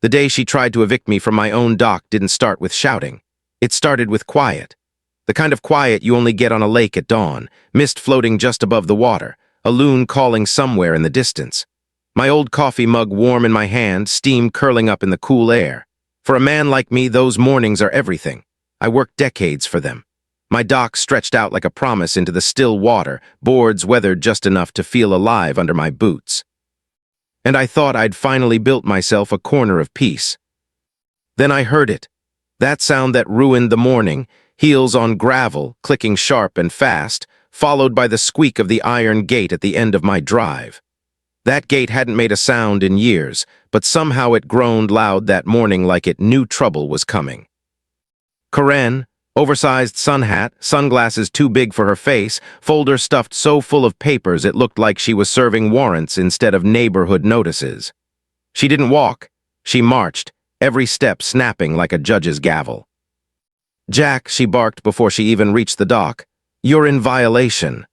The day she tried to evict me from my own dock didn't start with shouting. It started with quiet. The kind of quiet you only get on a lake at dawn, mist floating just above the water, a loon calling somewhere in the distance. My old coffee mug warm in my hand, steam curling up in the cool air. For a man like me, those mornings are everything. I worked decades for them. My dock stretched out like a promise into the still water, boards weathered just enough to feel alive under my boots. And I thought I'd finally built myself a corner of peace. Then I heard it. That sound that ruined the morning, heels on gravel, clicking sharp and fast, followed by the squeak of the iron gate at the end of my drive. That gate hadn't made a sound in years, but somehow it groaned loud that morning like it knew trouble was coming. Karen, oversized sun hat, sunglasses too big for her face, folder stuffed so full of papers it looked like she was serving warrants instead of neighborhood notices. She didn't walk, she marched, every step snapping like a judge's gavel. "Jack," she barked before she even reached the dock, "you're in violation."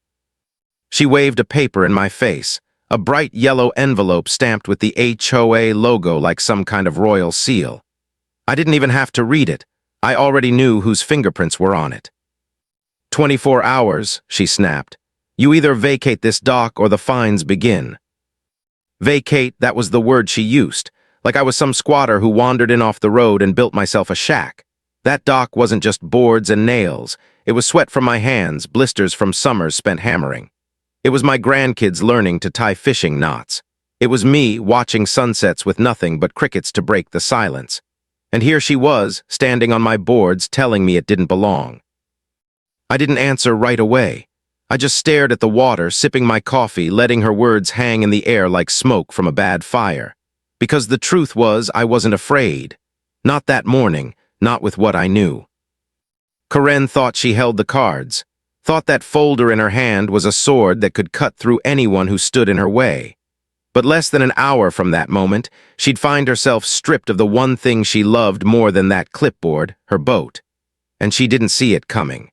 She waved a paper in my face, a bright yellow envelope stamped with the HOA logo like some kind of royal seal. I didn't even have to read it. I already knew whose fingerprints were on it. 24 hours, she snapped. You either vacate this dock or the fines begin. Vacate, that was the word she used, like I was some squatter who wandered in off the road and built myself a shack. That dock wasn't just boards and nails. It was sweat from my hands, blisters from summers spent hammering. It was my grandkids learning to tie fishing knots. It was me watching sunsets with nothing but crickets to break the silence. And here she was, standing on my boards, telling me it didn't belong. I didn't answer right away. I just stared at the water, sipping my coffee, letting her words hang in the air like smoke from a bad fire. Because the truth was, I wasn't afraid. Not that morning, not with what I knew. Karen thought she held the cards, thought that folder in her hand was a sword that could cut through anyone who stood in her way. But less than an hour from that moment, she'd find herself stripped of the one thing she loved more than that clipboard, her boat. And she didn't see it coming.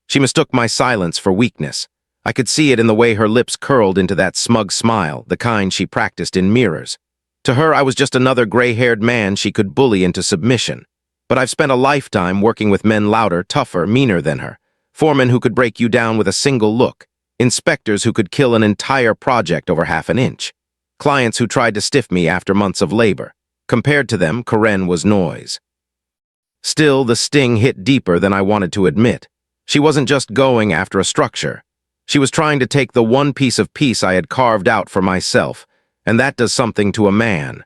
She mistook my silence for weakness. I could see it in the way her lips curled into that smug smile, the kind she practiced in mirrors. To her, I was just another gray-haired man she could bully into submission. But I've spent a lifetime working with men louder, tougher, meaner than her. Foremen who could break you down with a single look. Inspectors who could kill an entire project over half an inch. Clients who tried to stiff me after months of labor. Compared to them, Karen was noise. Still, the sting hit deeper than I wanted to admit. She wasn't just going after a structure. She was trying to take the one piece of peace I had carved out for myself, and that does something to a man.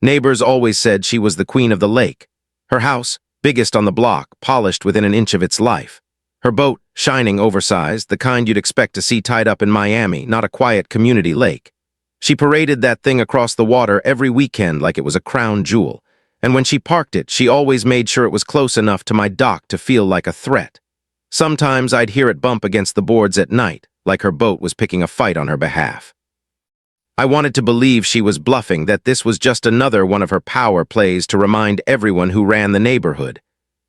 Neighbors always said she was the queen of the lake. Her house, biggest on the block, polished within an inch of its life. Her boat, shining, oversized, the kind you'd expect to see tied up in Miami, not a quiet community lake. She paraded that thing across the water every weekend like it was a crown jewel, and when she parked it, she always made sure it was close enough to my dock to feel like a threat. Sometimes I'd hear it bump against the boards at night, like her boat was picking a fight on her behalf. I wanted to believe she was bluffing, that this was just another one of her power plays to remind everyone who ran the neighborhood.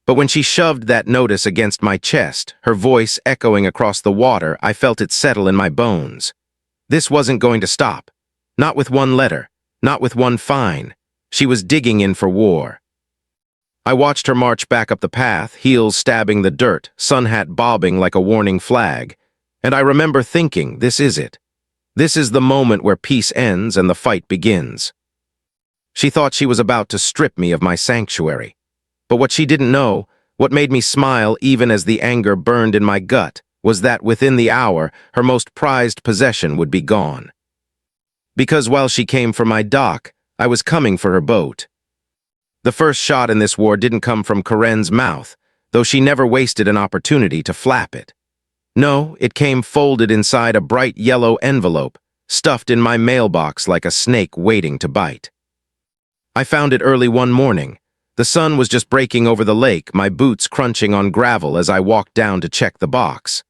But when she shoved that notice against my chest, her voice echoing across the water, I felt it settle in my bones. This wasn't going to stop. Not with one letter, not with one fine. She was digging in for war. I watched her march back up the path, heels stabbing the dirt, sun hat bobbing like a warning flag. And I remember thinking, this is it. This is the moment where peace ends and the fight begins. She thought she was about to strip me of my sanctuary. But what she didn't know, what made me smile even as the anger burned in my gut, was that within the hour, her most prized possession would be gone. Because while she came for my dock, I was coming for her boat. The first shot in this war didn't come from Karen's mouth, though she never wasted an opportunity to flap it. No, it came folded inside a bright yellow envelope, stuffed in my mailbox like a snake waiting to bite. I found it early one morning. The sun was just breaking over the lake, my boots crunching on gravel as I walked down to check the box.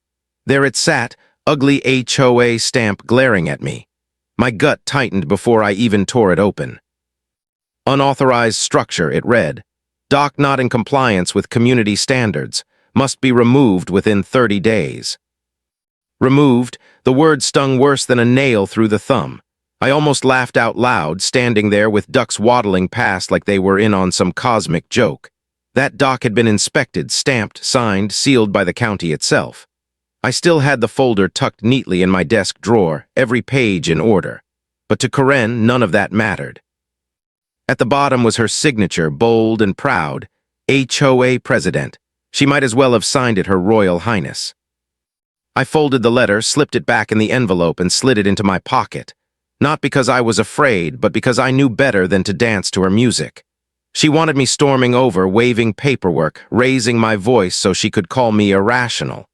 There it sat, ugly HOA stamp glaring at me. My gut tightened before I even tore it open. Unauthorized structure, it read. Dock not in compliance with community standards. Must be removed within 30 days. Removed, the word stung worse than a nail through the thumb. I almost laughed out loud, standing there with ducks waddling past like they were in on some cosmic joke. That dock had been inspected, stamped, signed, sealed by the county itself. I still had the folder tucked neatly in my desk drawer, every page in order. But to Karen, none of that mattered. At the bottom was her signature, bold and proud, HOA President. She might as well have signed it Her Royal Highness. I folded the letter, slipped it back in the envelope, and slid it into my pocket. Not because I was afraid, but because I knew better than to dance to her music. She wanted me storming over, waving paperwork, raising my voice so she could call me irrational.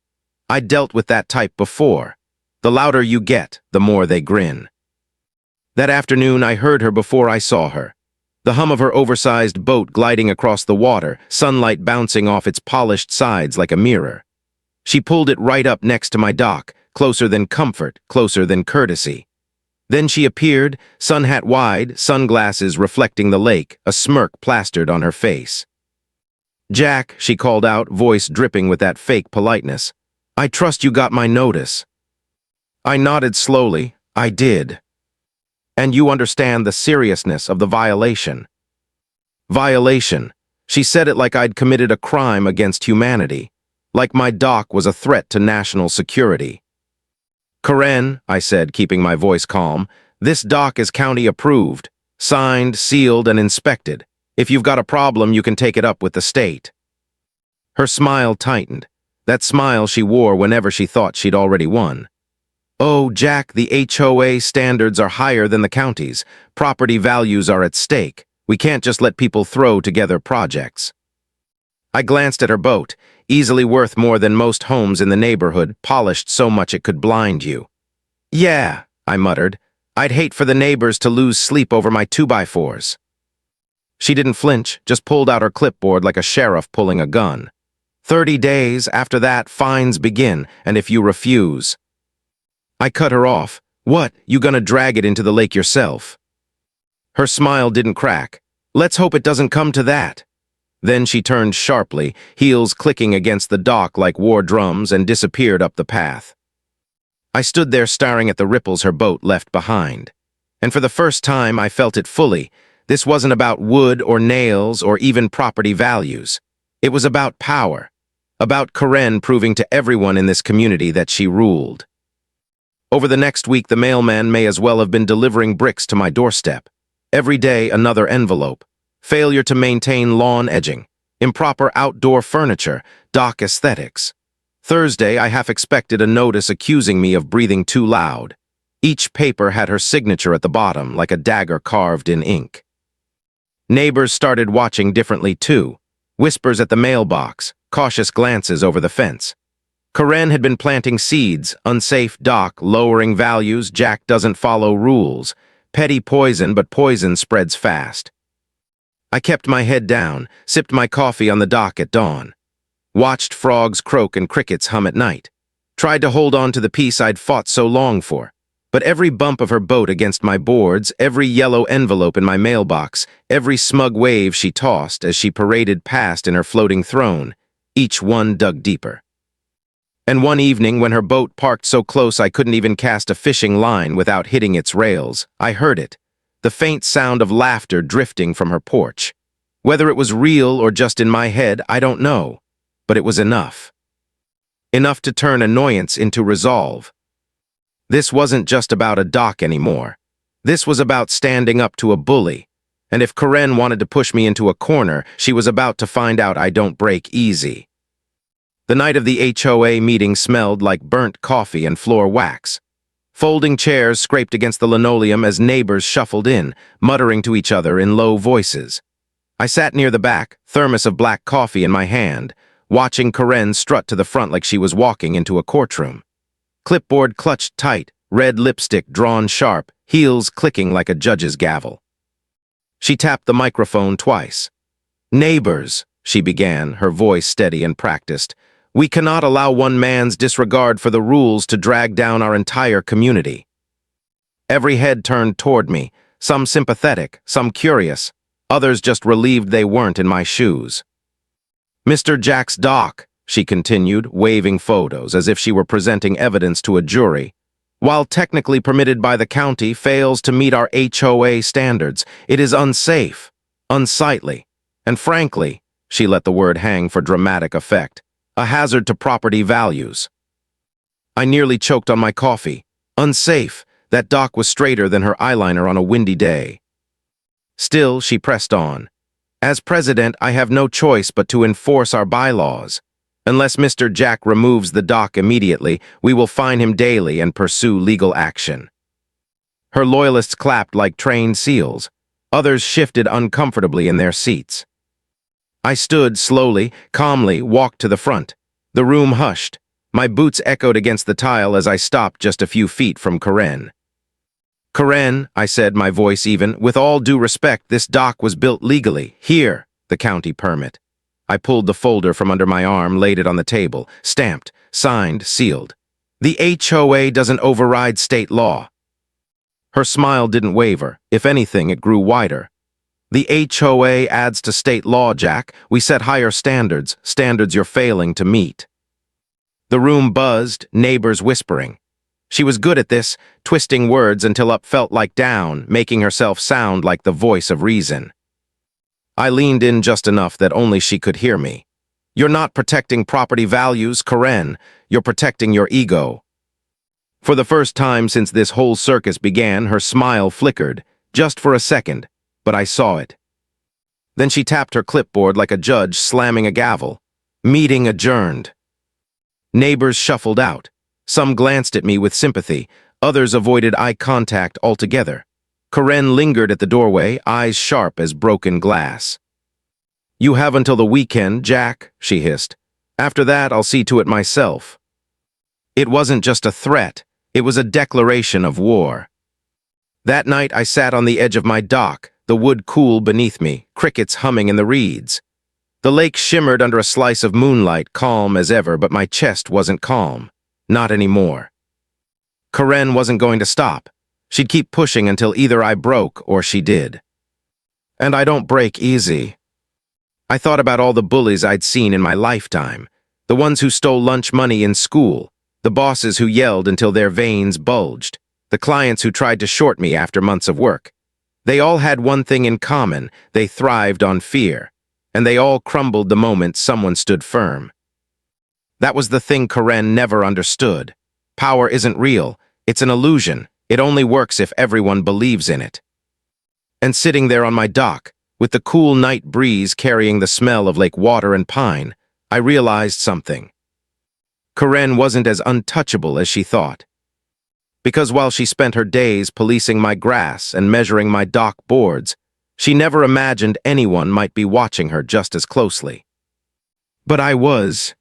I'd dealt with that type before. The louder you get, the more they grin. That afternoon, I heard her before I saw her. The hum of her oversized boat gliding across the water, sunlight bouncing off its polished sides like a mirror. She pulled it right up next to my dock, closer than comfort, closer than courtesy. Then she appeared, sun hat wide, sunglasses reflecting the lake, a smirk plastered on her face. "Jack," she called out, voice dripping with that fake politeness. "I trust you got my notice." I nodded slowly. I did. "And you understand the seriousness of the violation." Violation. She said it like I'd committed a crime against humanity, like my dock was a threat to national security. "Karen," I said, keeping my voice calm, "this dock is county approved, signed, sealed, and inspected. If you've got a problem, you can take it up with the state." Her smile tightened, that smile she wore whenever she thought she'd already won. "Oh, Jack, the HOA standards are higher than the county's. Property values are at stake. We can't just let people throw together projects." I glanced at her boat, easily worth more than most homes in the neighborhood, polished so much it could blind you. "Yeah," I muttered. "I'd hate for the neighbors to lose sleep over my 2x4s. She didn't flinch, just pulled out her clipboard like a sheriff pulling a gun. 30 days, after that, fines begin, and if you refuse. I cut her off. "What, you gonna drag it into the lake yourself?" Her smile didn't crack. "Let's hope it doesn't come to that." Then she turned sharply, heels clicking against the dock like war drums, and disappeared up the path. I stood there staring at the ripples her boat left behind. And for the first time, I felt it fully. This wasn't about wood or nails or even property values. It was about power. About Karen proving to everyone in this community that she ruled. Over the next week, the mailman may as well have been delivering bricks to my doorstep. Every day, another envelope. Failure to maintain lawn edging, improper outdoor furniture, dock aesthetics. Thursday, I half expected a notice accusing me of breathing too loud. Each paper had her signature at the bottom, like a dagger carved in ink. Neighbors started watching differently too. Whispers at the mailbox, cautious glances over the fence. Karen had been planting seeds, unsafe dock, lowering values, Jack doesn't follow rules. Petty poison, but poison spreads fast. I kept my head down, sipped my coffee on the dock at dawn. Watched frogs croak and crickets hum at night. Tried to hold on to the peace I'd fought so long for. But every bump of her boat against my boards, every yellow envelope in my mailbox, every smug wave she tossed as she paraded past in her floating throne, each one dug deeper. And one evening, when her boat parked so close I couldn't even cast a fishing line without hitting its rails, I heard it. The faint sound of laughter drifting from her porch. Whether it was real or just in my head, I don't know, but it was enough. Enough to turn annoyance into resolve. This wasn't just about a dock anymore. This was about standing up to a bully, and if Karen wanted to push me into a corner, she was about to find out I don't break easy. The night of the HOA meeting smelled like burnt coffee and floor wax. Folding chairs scraped against the linoleum as neighbors shuffled in, muttering to each other in low voices. I sat near the back, thermos of black coffee in my hand, watching Karen strut to the front like she was walking into a courtroom. Clipboard clutched tight, red lipstick drawn sharp, heels clicking like a judge's gavel. She tapped the microphone twice. "Neighbors," she began, her voice steady and practiced, "we cannot allow one man's disregard for the rules to drag down our entire community." Every head turned toward me, some sympathetic, some curious, others just relieved they weren't in my shoes. "Mr. Jack's dock," she continued, waving photos as if she were presenting evidence to a jury, While technically permitted by the county, fails to meet our HOA standards. It is unsafe, unsightly, and frankly, she let the word hang for dramatic effect, a hazard to property values. I nearly choked on my coffee. Unsafe. That dock was straighter than her eyeliner on a windy day. Still, she pressed on. As president, I have no choice but to enforce our bylaws. Unless Mr. Jack removes the dock immediately, we will fine him daily and pursue legal action. Her loyalists clapped like trained seals. Others shifted uncomfortably in their seats. I stood slowly, calmly, walked to the front. The room hushed. My boots echoed against the tile as I stopped just a few feet from Karen. Karen, I said, my voice even, with all due respect, this dock was built legally. Here, the county permit. I pulled the folder from under my arm, laid it on the table, stamped, signed, sealed. The HOA doesn't override state law. Her smile didn't waver. If anything, it grew wider. The HOA adds to state law, Jack. We set higher standards, standards you're failing to meet. The room buzzed, neighbors whispering. She was good at this, twisting words until up felt like down, making herself sound like the voice of reason. I leaned in just enough that only she could hear me. You're not protecting property values, Karen. You're protecting your ego. For the first time since this whole circus began, her smile flickered, just for a second, but I saw it. Then she tapped her clipboard like a judge slamming a gavel. Meeting adjourned. Neighbors shuffled out. Some glanced at me with sympathy, others avoided eye contact altogether. Karen lingered at the doorway, eyes sharp as broken glass. You have until the weekend, Jack, she hissed. After that, I'll see to it myself. It wasn't just a threat, it was a declaration of war. That night, I sat on the edge of my dock, the wood cool beneath me, crickets humming in the reeds. The lake shimmered under a slice of moonlight, calm as ever, but my chest wasn't calm. Not anymore. Karen wasn't going to stop. She'd keep pushing until either I broke or she did. And I don't break easy. I thought about all the bullies I'd seen in my lifetime, the ones who stole lunch money in school, the bosses who yelled until their veins bulged, the clients who tried to short me after months of work. They all had one thing in common: they thrived on fear, and they all crumbled the moment someone stood firm. That was the thing Karen never understood. Power isn't real, it's an illusion. It only works if everyone believes in it. And sitting there on my dock, with the cool night breeze carrying the smell of lake water and pine, I realized something. Karen wasn't as untouchable as she thought. Because while she spent her days policing my grass and measuring my dock boards, she never imagined anyone might be watching her just as closely. But I was.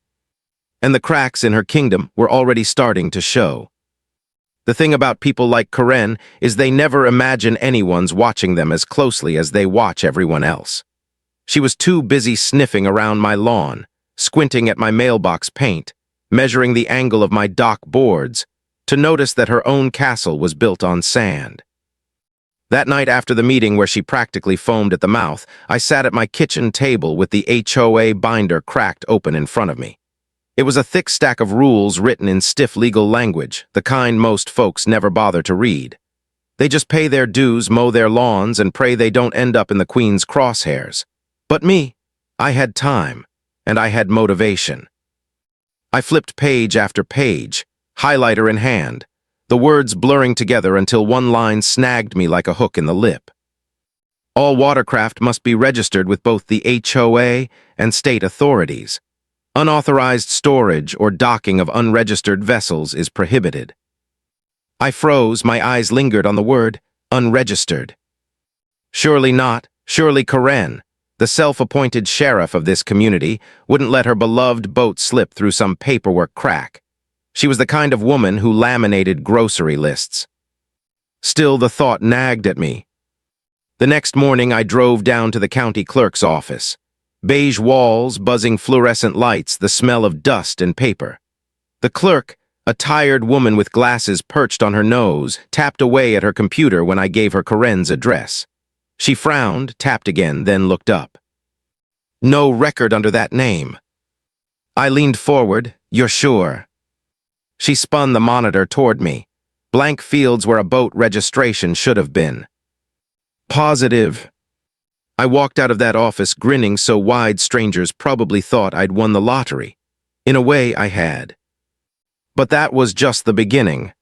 And the cracks in her kingdom were already starting to show. The thing about people like Karen is they never imagine anyone's watching them as closely as they watch everyone else. She was too busy sniffing around my lawn, squinting at my mailbox paint, measuring the angle of my dock boards, to notice that her own castle was built on sand. That night after the meeting where she practically foamed at the mouth, I sat at my kitchen table with the HOA binder cracked open in front of me. It was a thick stack of rules written in stiff legal language, the kind most folks never bother to read. They just pay their dues, mow their lawns, and pray they don't end up in the Queen's crosshairs. But me, I had time, and I had motivation. I flipped page after page, highlighter in hand, the words blurring together until one line snagged me like a hook in the lip. All watercraft must be registered with both the HOA and state authorities. Unauthorized storage or docking of unregistered vessels is prohibited. I froze, my eyes lingered on the word, unregistered. Surely not, surely Karen, the self-appointed sheriff of this community, wouldn't let her beloved boat slip through some paperwork crack. She was the kind of woman who laminated grocery lists. Still, the thought nagged at me. The next morning, I drove down to the county clerk's office. Beige walls, buzzing fluorescent lights, the smell of dust and paper. The clerk, a tired woman with glasses perched on her nose, tapped away at her computer when I gave her Karen's address. She frowned, tapped again, then looked up. No record under that name. I leaned forward. You're sure? She spun the monitor toward me. Blank fields where a boat registration should have been. Positive. I walked out of that office grinning so wide strangers probably thought I'd won the lottery. In a way, I had. But that was just the beginning.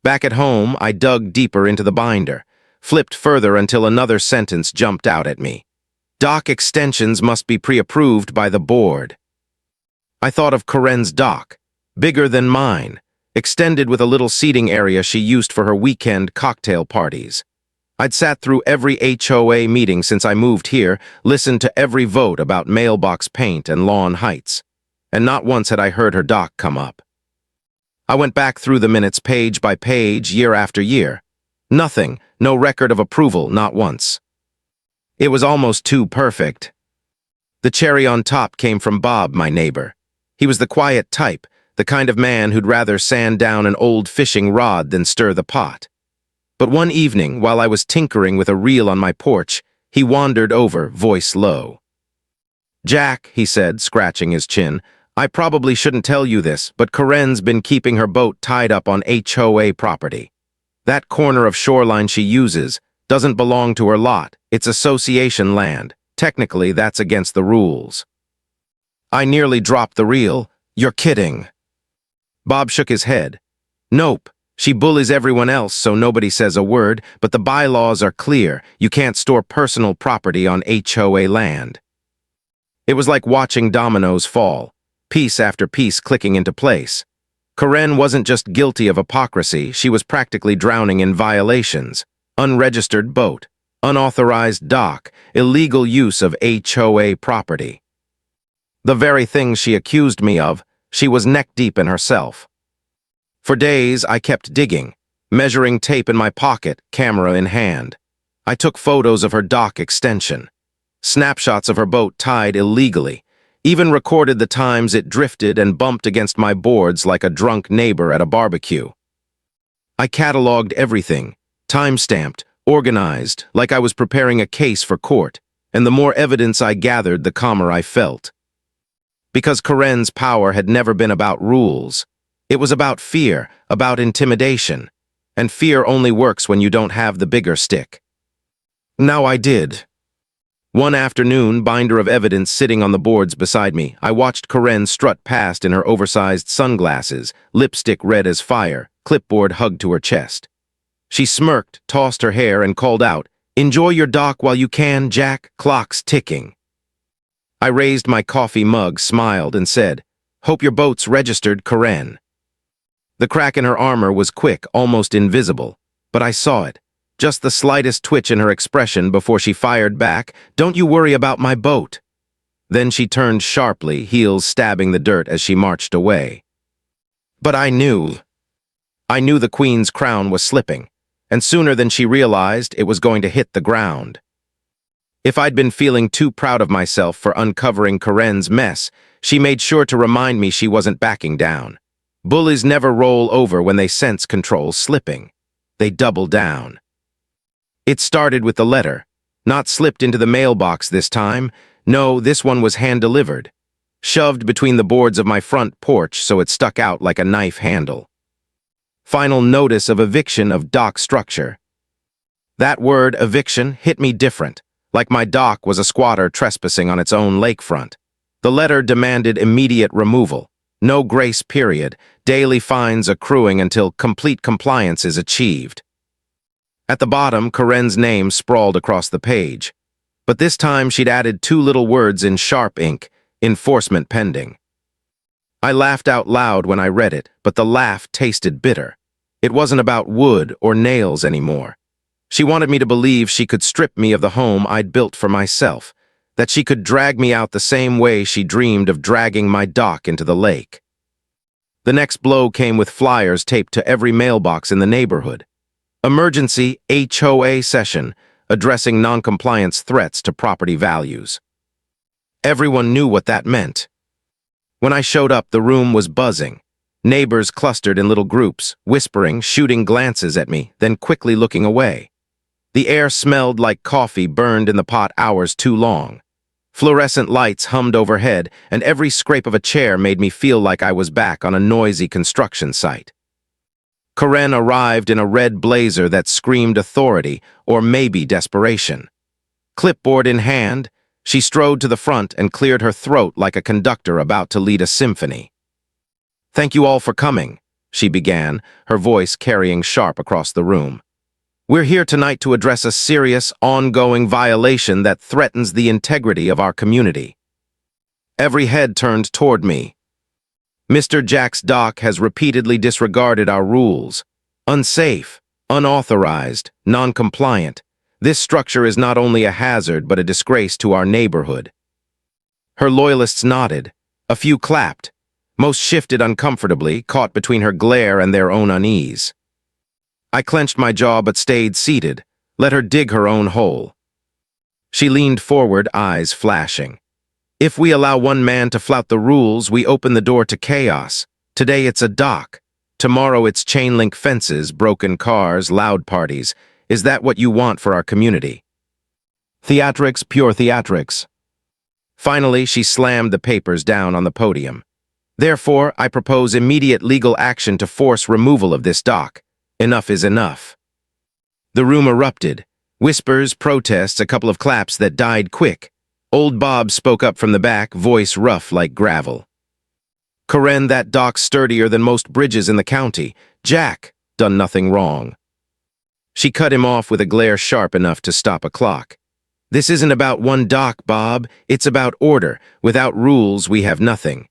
Back at home, I dug deeper into the binder, flipped further until another sentence jumped out at me. Dock extensions must be pre-approved by the board. I thought of Karen's dock, bigger than mine, extended with a little seating area she used for her weekend cocktail parties. I'd sat through every HOA meeting since I moved here, listened to every vote about mailbox paint and lawn heights, and not once had I heard her dock come up. I went back through the minutes page by page, year after year. Nothing, no record of approval, not once. It was almost too perfect. The cherry on top came from Bob, my neighbor. He was the quiet type, the kind of man who'd rather sand down an old fishing rod than stir the pot. But one evening, while I was tinkering with a reel on my porch, he wandered over, voice low. "Jack," he said, scratching his chin, "I probably shouldn't tell you this, but Karen's been keeping her boat tied up on HOA property. That corner of shoreline she uses doesn't belong to her lot. It's association land. Technically, that's against the rules." I nearly dropped the reel. "You're kidding." Bob shook his head. "Nope. She bullies everyone else so nobody says a word, but the bylaws are clear. You can't store personal property on HOA land." It was like watching dominoes fall, piece after piece clicking into place. Karen wasn't just guilty of hypocrisy, she was practically drowning in violations. Unregistered boat, unauthorized dock, illegal use of HOA property. The very things she accused me of, she was neck-deep in herself. For days, I kept digging, measuring tape in my pocket, camera in hand. I took photos of her dock extension, snapshots of her boat tied illegally, even recorded the times it drifted and bumped against my boards like a drunk neighbor at a barbecue. I cataloged everything, time-stamped, organized, like I was preparing a case for court, and the more evidence I gathered, the calmer I felt. Because Karen's power had never been about rules. It was about fear, about intimidation, and fear only works when you don't have the bigger stick. Now I did. One afternoon, binder of evidence sitting on the boards beside me, I watched Karen strut past in her oversized sunglasses, lipstick red as fire, clipboard hugged to her chest. She smirked, tossed her hair, and called out, "Enjoy your dock while you can, Jack, clock's ticking." I raised my coffee mug, smiled, and said, "Hope your boat's registered, Karen." The crack in her armor was quick, almost invisible, but I saw it. Just the slightest twitch in her expression before she fired back, "Don't you worry about my boat." Then she turned sharply, heels stabbing the dirt as she marched away. But I knew. I knew the Queen's crown was slipping, and sooner than she realized, it was going to hit the ground. If I'd been feeling too proud of myself for uncovering Karen's mess, she made sure to remind me she wasn't backing down. Bullies never roll over when they sense control slipping. They double down. It started with the letter, not slipped into the mailbox this time. No, this one was hand-delivered, shoved between the boards of my front porch so it stuck out like a knife handle. Final notice of eviction of dock structure. That word, eviction, hit me different, like my dock was a squatter trespassing on its own lakefront. The letter demanded immediate removal, no grace period, daily fines accruing until complete compliance is achieved. At the bottom, Karen's name sprawled across the page. But this time she'd added two little words in sharp ink, enforcement pending. I laughed out loud when I read it, but the laugh tasted bitter. It wasn't about wood or nails anymore. She wanted me to believe she could strip me of the home I'd built for myself, that she could drag me out the same way she dreamed of dragging my dock into the lake. The next blow came with flyers taped to every mailbox in the neighborhood. Emergency HOA session, addressing noncompliance threats to property values. Everyone knew what that meant. When I showed up, the room was buzzing. Neighbors clustered in little groups, whispering, shooting glances at me, then quickly looking away. The air smelled like coffee burned in the pot hours too long. Fluorescent lights hummed overhead, and every scrape of a chair made me feel like I was back on a noisy construction site. Karen arrived in a red blazer that screamed authority or maybe desperation. Clipboard in hand, she strode to the front and cleared her throat like a conductor about to lead a symphony. "Thank you all for coming," she began, her voice carrying sharp across the room. "We're here tonight to address a serious, ongoing violation that threatens the integrity of our community." Every head turned toward me. "Mr. Jack's dock has repeatedly disregarded our rules. Unsafe, unauthorized, non-compliant. This structure is not only a hazard but a disgrace to our neighborhood." Her loyalists nodded. A few clapped. Most shifted uncomfortably, caught between her glare and their own unease. I clenched my jaw but stayed seated, let her dig her own hole. She leaned forward, eyes flashing. "If we allow one man to flout the rules, we open the door to chaos. Today it's a dock. Tomorrow it's chain-link fences, broken cars, loud parties. Is that what you want for our community?" Theatrics, pure theatrics. Finally, she slammed the papers down on the podium. "Therefore, I propose immediate legal action to force removal of this dock. Enough is enough." The room erupted. Whispers, protests, a couple of claps that died quick. Old Bob spoke up from the back, voice rough like gravel. "Karen, that dock's sturdier than most bridges in the county. Jack done nothing wrong." She cut him off with a glare sharp enough to stop a clock. "This isn't about one dock, Bob. It's about order. Without rules, we have nothing."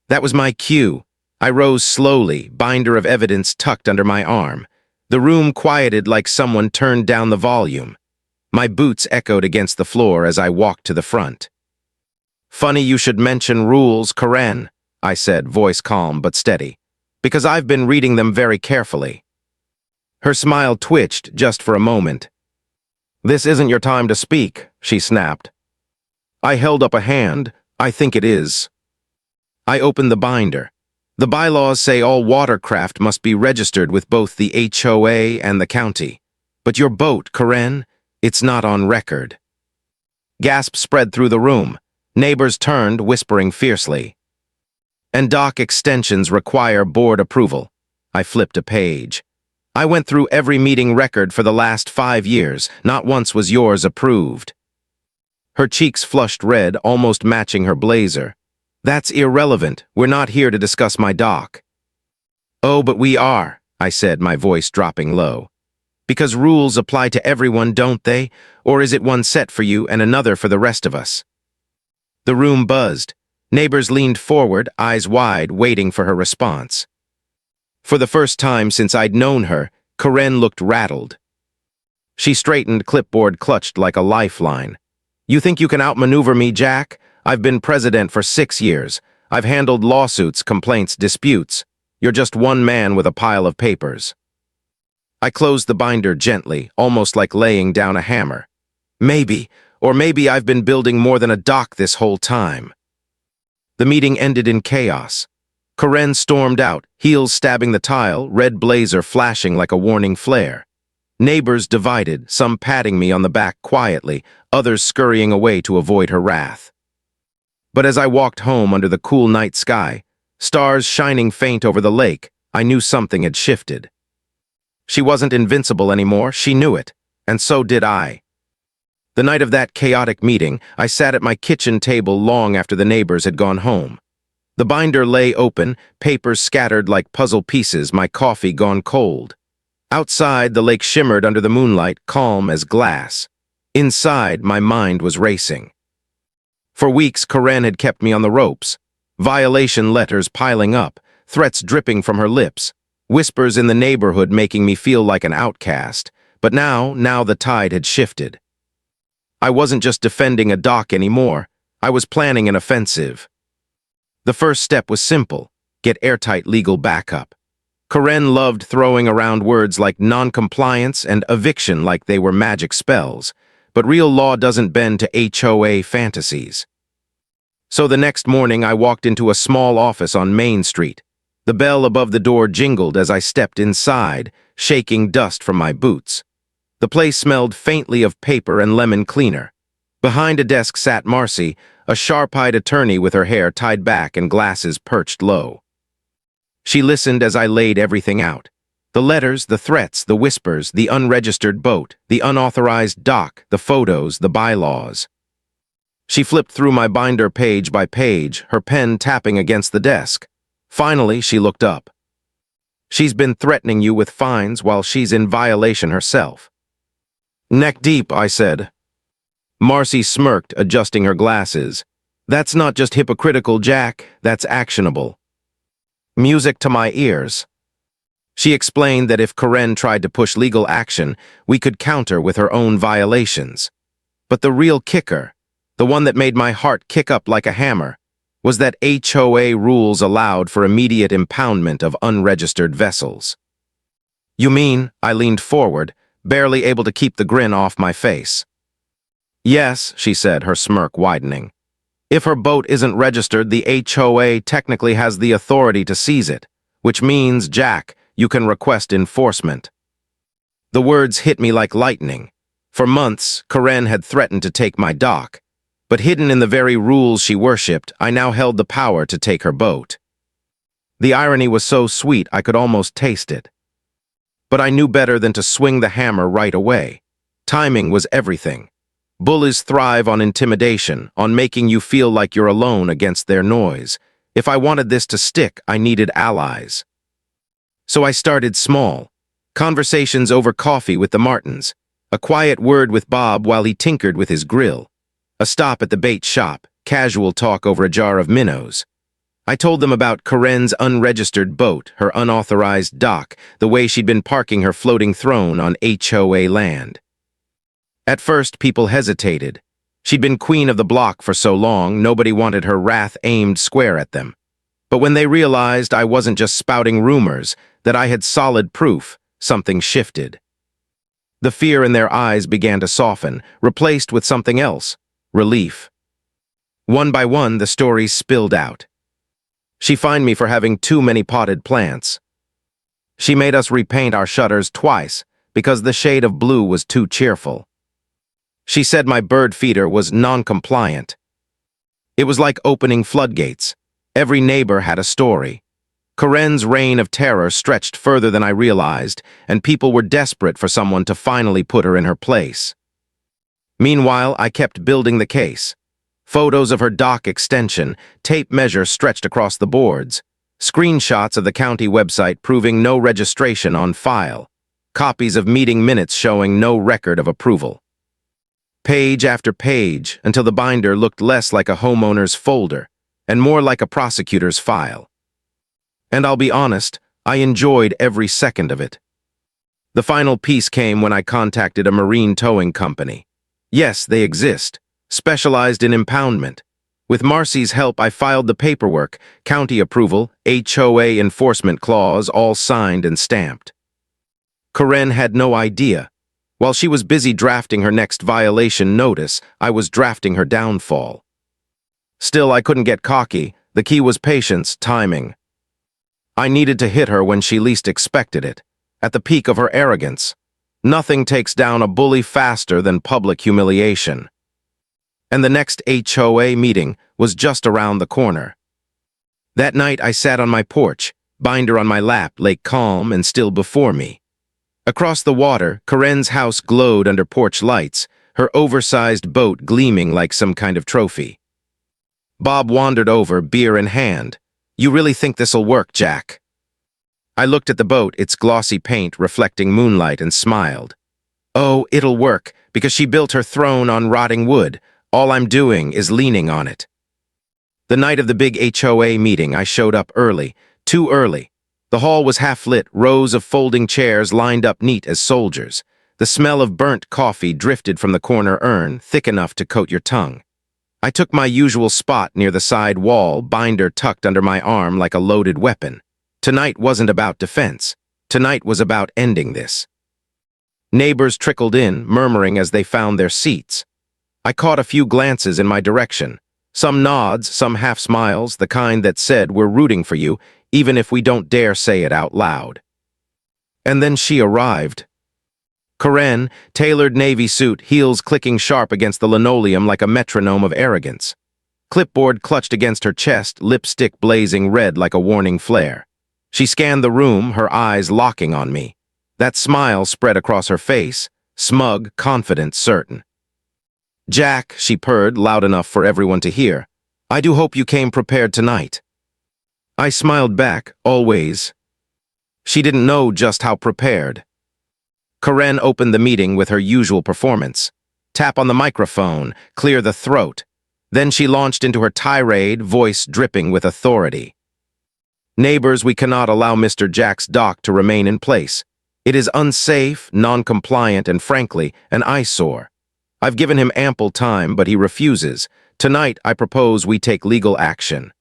That was my cue. I rose slowly, binder of evidence tucked under my arm. The room quieted like someone turned down the volume. My boots echoed against the floor as I walked to the front. "Funny you should mention rules, Karen," I said, voice calm but steady, "because I've been reading them very carefully." Her smile twitched just for a moment. "This isn't your time to speak," she snapped. I held up a hand. "I think it is." I opened the binder. "The bylaws say all watercraft must be registered with both the HOA and the county. But your boat, Karen, it's not on record." Gasps spread through the room. Neighbors turned, whispering fiercely. "And dock extensions require board approval." I flipped a page. "I went through every meeting record for the last 5 years. Not once was yours approved." Her cheeks flushed red, almost matching her blazer. "That's irrelevant. We're not here to discuss my dock." "Oh, but we are," I said, my voice dropping low. "Because rules apply to everyone, don't they? Or is it one set for you and another for the rest of us?" The room buzzed. Neighbors leaned forward, eyes wide, waiting for her response. For the first time since I'd known her, Karen looked rattled. She straightened, clipboard clutched like a lifeline. "You think you can outmaneuver me, Jack? I've been president for 6 years. I've handled lawsuits, complaints, disputes. You're just one man with a pile of papers." I closed the binder gently, almost like laying down a hammer. "Maybe, or maybe I've been building more than a dock this whole time." The meeting ended in chaos. Karen stormed out, heels stabbing the tile, red blazer flashing like a warning flare. Neighbors divided, some patting me on the back quietly, others scurrying away to avoid her wrath. But as I walked home under the cool night sky, stars shining faint over the lake, I knew something had shifted. She wasn't invincible anymore, she knew it, and so did I. The night of that chaotic meeting, I sat at my kitchen table long after the neighbors had gone home. The binder lay open, papers scattered like puzzle pieces, my coffee gone cold. Outside, the lake shimmered under the moonlight, calm as glass. Inside, my mind was racing. For weeks, Karen had kept me on the ropes. Violation letters piling up, threats dripping from her lips, whispers in the neighborhood making me feel like an outcast. But now the tide had shifted. I wasn't just defending a dock anymore. I was planning an offensive. The first step was simple: get airtight legal backup. Karen loved throwing around words like non-compliance and eviction like they were magic spells. But real law doesn't bend to HOA fantasies. So the next morning I walked into a small office on Main Street. The bell above the door jingled as I stepped inside, shaking dust from my boots. The place smelled faintly of paper and lemon cleaner. Behind a desk sat Marcy, a sharp-eyed attorney with her hair tied back and glasses perched low. She listened as I laid everything out. The letters, the threats, the whispers, the unregistered boat, the unauthorized dock, the photos, the bylaws. She flipped through my binder page by page, her pen tapping against the desk. Finally, she looked up. She's been threatening you with fines while she's in violation herself. Neck deep, I said. Marcy smirked, adjusting her glasses. That's not just hypocritical, Jack, that's actionable. Music to my ears. She explained that if Karen tried to push legal action, we could counter with her own violations. But the real kicker, the one that made my heart kick up like a hammer, was that HOA rules allowed for immediate impoundment of unregistered vessels. You mean? I leaned forward, barely able to keep the grin off my face. Yes, she said, her smirk widening. If her boat isn't registered, the HOA technically has the authority to seize it, which means, Jack, you can request enforcement. The words hit me like lightning. For months, Karen had threatened to take my dock, but hidden in the very rules she worshipped, I now held the power to take her boat. The irony was so sweet I could almost taste it. But I knew better than to swing the hammer right away. Timing was everything. Bullies thrive on intimidation, on making you feel like you're alone against their noise. If I wanted this to stick, I needed allies. So I started small. Conversations over coffee with the Martins. A quiet word with Bob while he tinkered with his grill. A stop at the bait shop. Casual talk over a jar of minnows. I told them about Karen's unregistered boat, her unauthorized dock, the way she'd been parking her floating throne on HOA land. At first, people hesitated. She'd been queen of the block for so long, nobody wanted her wrath aimed square at them. But when they realized I wasn't just spouting rumors, that I had solid proof, something shifted. The fear in their eyes began to soften, replaced with something else, relief. One by one, the stories spilled out. She fined me for having too many potted plants. She made us repaint our shutters twice because the shade of blue was too cheerful. She said my bird feeder was non-compliant. It was like opening floodgates. Every neighbor had a story. Karen's reign of terror stretched further than I realized, and people were desperate for someone to finally put her in her place. Meanwhile, I kept building the case. Photos of her dock extension, tape measure stretched across the boards, screenshots of the county website proving no registration on file, copies of meeting minutes showing no record of approval. Page after page, until the binder looked less like a homeowner's folder and more like a prosecutor's file. And I'll be honest, I enjoyed every second of it. The final piece came when I contacted a marine towing company. Yes, they exist, specialized in impoundment. With Marcy's help, I filed the paperwork, county approval, HOA enforcement clause, all signed and stamped. Karen had no idea. While she was busy drafting her next violation notice, I was drafting her downfall. Still, I couldn't get cocky. The key was patience, timing. I needed to hit her when she least expected it, at the peak of her arrogance. Nothing takes down a bully faster than public humiliation. And the next HOA meeting was just around the corner. That night, I sat on my porch, binder on my lap, lake calm and still before me. Across the water, Karen's house glowed under porch lights, her oversized boat gleaming like some kind of trophy. Bob wandered over, beer in hand. You really think this'll work, Jack? I looked at the boat, its glossy paint reflecting moonlight, and smiled. Oh, it'll work, because she built her throne on rotting wood. All I'm doing is leaning on it. The night of the big HOA meeting, I showed up early, too early. The hall was half-lit, rows of folding chairs lined up neat as soldiers. The smell of burnt coffee drifted from the corner urn, thick enough to coat your tongue. I took my usual spot near the side wall, binder tucked under my arm like a loaded weapon. Tonight wasn't about defense. Tonight was about ending this. Neighbors trickled in, murmuring as they found their seats. I caught a few glances in my direction. Some nods, some half-smiles, the kind that said, "We're rooting for you, even if we don't dare say it out loud." And then she arrived. Karen, tailored navy suit, heels clicking sharp against the linoleum like a metronome of arrogance. Clipboard clutched against her chest, lipstick blazing red like a warning flare. She scanned the room, her eyes locking on me. That smile spread across her face, smug, confident, certain. "Jack," she purred, loud enough for everyone to hear, "I do hope you came prepared tonight." I smiled back, always. She didn't know just how prepared. Karen opened the meeting with her usual performance. Tap on the microphone, clear the throat. Then she launched into her tirade, voice dripping with authority. "Neighbors, we cannot allow Mr. Jack's dock to remain in place. It is unsafe, non-compliant, and frankly, an eyesore. I've given him ample time, but he refuses. Tonight, I propose we take legal action."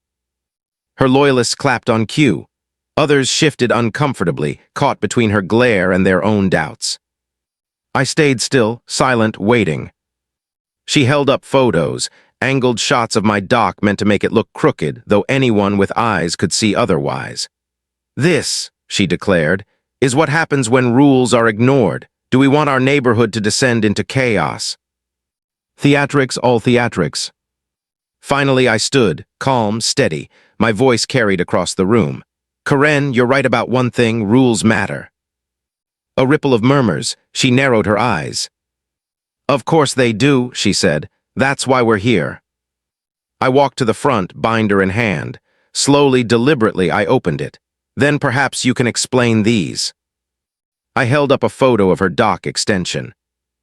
Her loyalists clapped on cue. Others shifted uncomfortably, caught between her glare and their own doubts. I stayed still, silent, waiting. She held up photos, angled shots of my dock meant to make it look crooked, though anyone with eyes could see otherwise. "This," she declared, "is what happens when rules are ignored. Do we want our neighborhood to descend into chaos?" Theatrics, all theatrics. Finally, I stood, calm, steady, my voice carried across the room. "Karen, you're right about one thing, rules matter." A ripple of murmurs, she narrowed her eyes. "Of course they do," she said. "That's why we're here." I walked to the front, binder in hand. Slowly, deliberately, I opened it. "Then perhaps you can explain these." I held up a photo of her dock extension.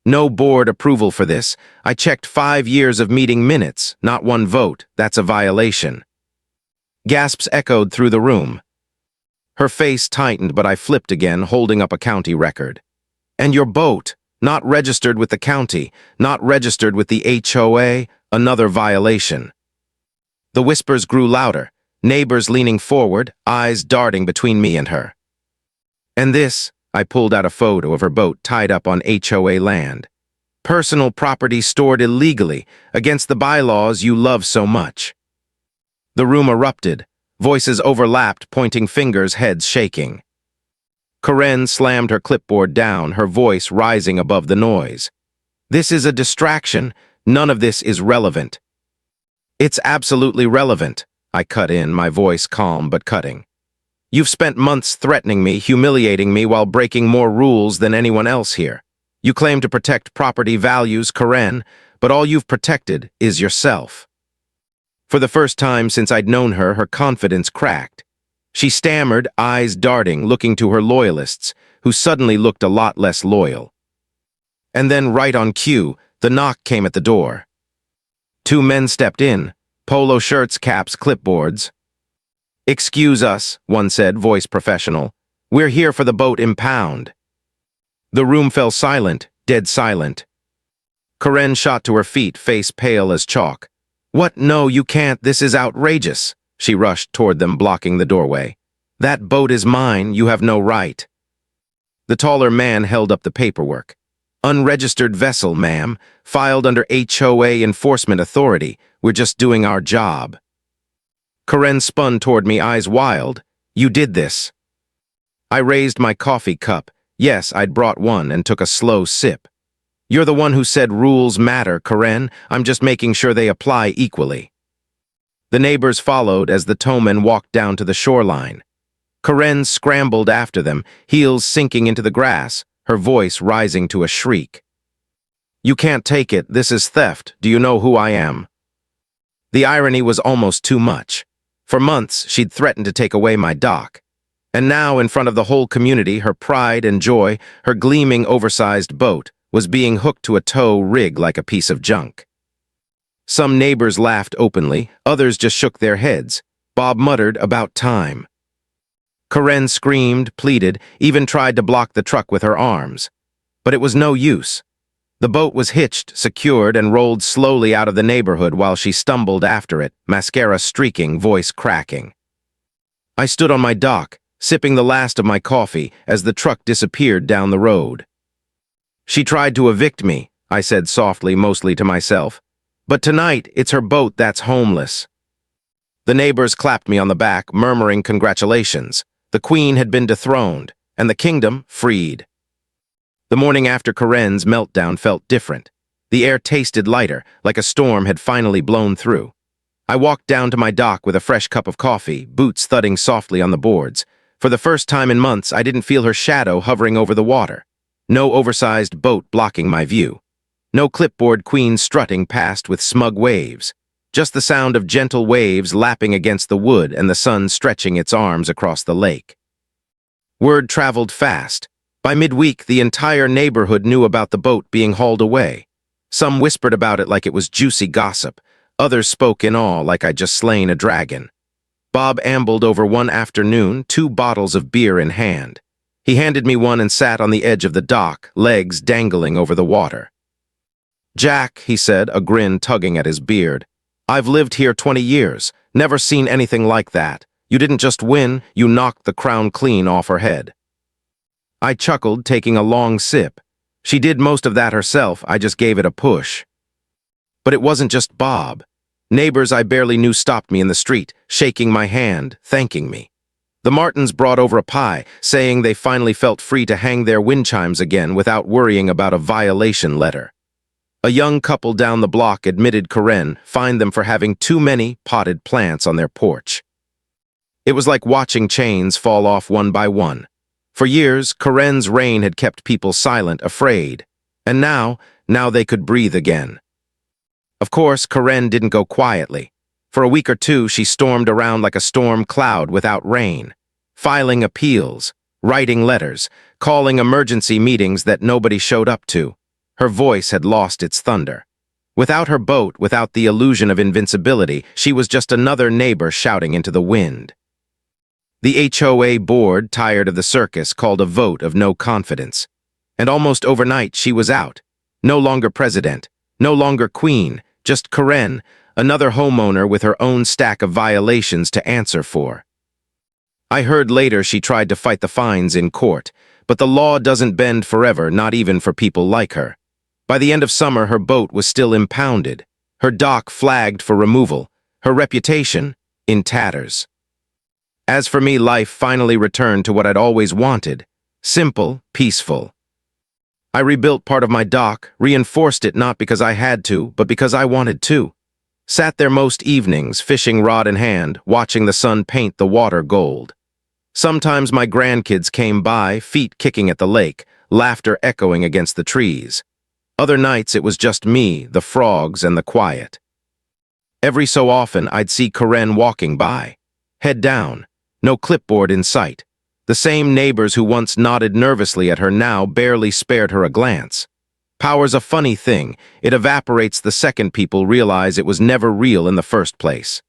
"No board approval for this. I checked 5 years of meeting minutes, not one vote. That's a violation." Gasps echoed through the room. Her face tightened, but I flipped again, holding up a county record. "And your boat, not registered with the county, not registered with the HOA, another violation." The whispers grew louder, neighbors leaning forward, eyes darting between me and her. "And this," I pulled out a photo of her boat tied up on HOA land. "Personal property stored illegally, against the bylaws you love so much." The room erupted. Voices overlapped, pointing fingers, heads shaking. Karen slammed her clipboard down, her voice rising above the noise. "This is a distraction. None of this is relevant." "It's absolutely relevant," I cut in, my voice calm but cutting. "You've spent months threatening me, humiliating me while breaking more rules than anyone else here. You claim to protect property values, Karen, but all you've protected is yourself." For the first time since I'd known her, her confidence cracked. She stammered, eyes darting, looking to her loyalists, who suddenly looked a lot less loyal. And then, right on cue, the knock came at the door. 2 men stepped in, polo shirts, caps, clipboards. "Excuse us," one said, voice professional. "We're here for the boat impound." The room fell silent, dead silent. Karen shot to her feet, face pale as chalk. "What? No, you can't. This is outrageous." She rushed toward them, blocking the doorway. "That boat is mine. You have no right." The taller man held up the paperwork. "Unregistered vessel, ma'am. Filed under HOA Enforcement Authority. We're just doing our job." Karen spun toward me, eyes wild. "You did this." I raised my coffee cup. Yes, I'd brought one, and took a slow sip. "You're the one who said rules matter, Karen. I'm just making sure they apply equally." The neighbors followed as the towmen walked down to the shoreline. Karen scrambled after them, heels sinking into the grass, her voice rising to a shriek. "You can't take it. This is theft. Do you know who I am?" The irony was almost too much. For months, she'd threatened to take away my dock. And now, in front of the whole community, her pride and joy, her gleaming, oversized boat, was being hooked to a tow rig like a piece of junk. Some neighbors laughed openly, others just shook their heads. Bob muttered, "About time." Karen screamed, pleaded, even tried to block the truck with her arms. But it was no use. The boat was hitched, secured, and rolled slowly out of the neighborhood while she stumbled after it, mascara streaking, voice cracking. I stood on my dock, sipping the last of my coffee as the truck disappeared down the road. "She tried to evict me," I said softly, mostly to myself. "But tonight, it's her boat that's homeless." The neighbors clapped me on the back, murmuring congratulations. The queen had been dethroned, and the kingdom freed. The morning after Karen's meltdown felt different. The air tasted lighter, like a storm had finally blown through. I walked down to my dock with a fresh cup of coffee, boots thudding softly on the boards, For the first time in months, I didn't feel her shadow hovering over the water. No oversized boat blocking my view. No clipboard queen strutting past with smug waves. Just the sound of gentle waves lapping against the wood and the sun stretching its arms across the lake. Word traveled fast. By midweek, the entire neighborhood knew about the boat being hauled away. Some whispered about it like it was juicy gossip. Others spoke in awe like I'd just slain a dragon. Bob ambled over one afternoon, 2 bottles of beer in hand. He handed me one and sat on the edge of the dock, legs dangling over the water. "Jack," he said, a grin tugging at his beard, "I've lived here 20 years, never seen anything like that. You didn't just win, you knocked the crown clean off her head." I chuckled, taking a long sip. She did most of that herself, I just gave it a push. But it wasn't just Bob. Neighbors I barely knew stopped me in the street, shaking my hand, thanking me. The Martins brought over a pie, saying they finally felt free to hang their wind chimes again without worrying about a violation letter. A young couple down the block admitted Karen fined them for having too many potted plants on their porch. It was like watching chains fall off one by one. For years, Karen's reign had kept people silent, afraid. And now they could breathe again. Of course, Karen didn't go quietly. For a week or two, she stormed around like a storm cloud without rain, filing appeals, writing letters, calling emergency meetings that nobody showed up to. Her voice had lost its thunder. Without her boat, without the illusion of invincibility, she was just another neighbor shouting into the wind. The HOA board, tired of the circus, called a vote of no confidence. And almost overnight, she was out. No longer president, no longer queen, just Karen, another homeowner with her own stack of violations to answer for. I heard later she tried to fight the fines in court, but the law doesn't bend forever, not even for people like her. By the end of summer, her boat was still impounded, her dock flagged for removal, her reputation in tatters. As for me, life finally returned to what I'd always wanted, simple, peaceful. I rebuilt part of my dock, reinforced it not because I had to, but because I wanted to. Sat there most evenings, fishing rod in hand, watching the sun paint the water gold. Sometimes my grandkids came by, feet kicking at the lake, laughter echoing against the trees. Other nights it was just me, the frogs, and the quiet. Every so often I'd see Karen walking by, head down, no clipboard in sight. The same neighbors who once nodded nervously at her now barely spared her a glance. Power's a funny thing. It evaporates the second people realize it was never real in the first place.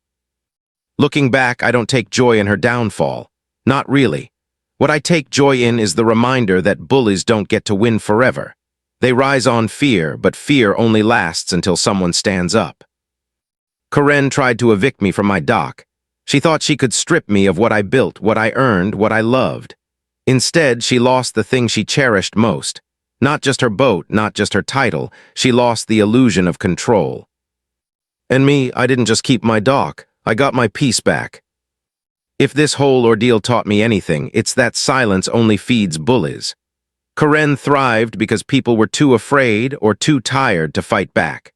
Looking back, I don't take joy in her downfall. Not really. What I take joy in is the reminder that bullies don't get to win forever. They rise on fear, but fear only lasts until someone stands up. Karen tried to evict me from my dock. She thought she could strip me of what I built, what I earned, what I loved. Instead, she lost the thing she cherished most. Not just her boat, not just her title, she lost the illusion of control. And me, I didn't just keep my dock, I got my peace back. If this whole ordeal taught me anything, it's that silence only feeds bullies. Karen thrived because people were too afraid or too tired to fight back.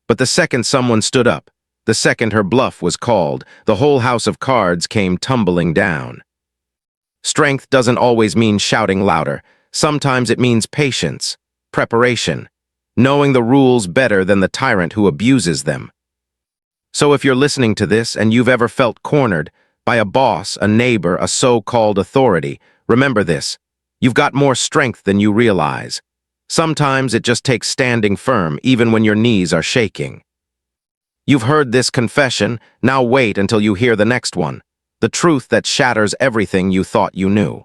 But the second someone stood up, the second her bluff was called, the whole house of cards came tumbling down. Strength doesn't always mean shouting louder. Sometimes it means patience, preparation, knowing the rules better than the tyrant who abuses them. So if you're listening to this and you've ever felt cornered by a boss, a neighbor, a so-called authority, remember this: you've got more strength than you realize. Sometimes it just takes standing firm, even when your knees are shaking. You've heard this confession, now wait until you hear the next one. The truth that shatters everything you thought you knew.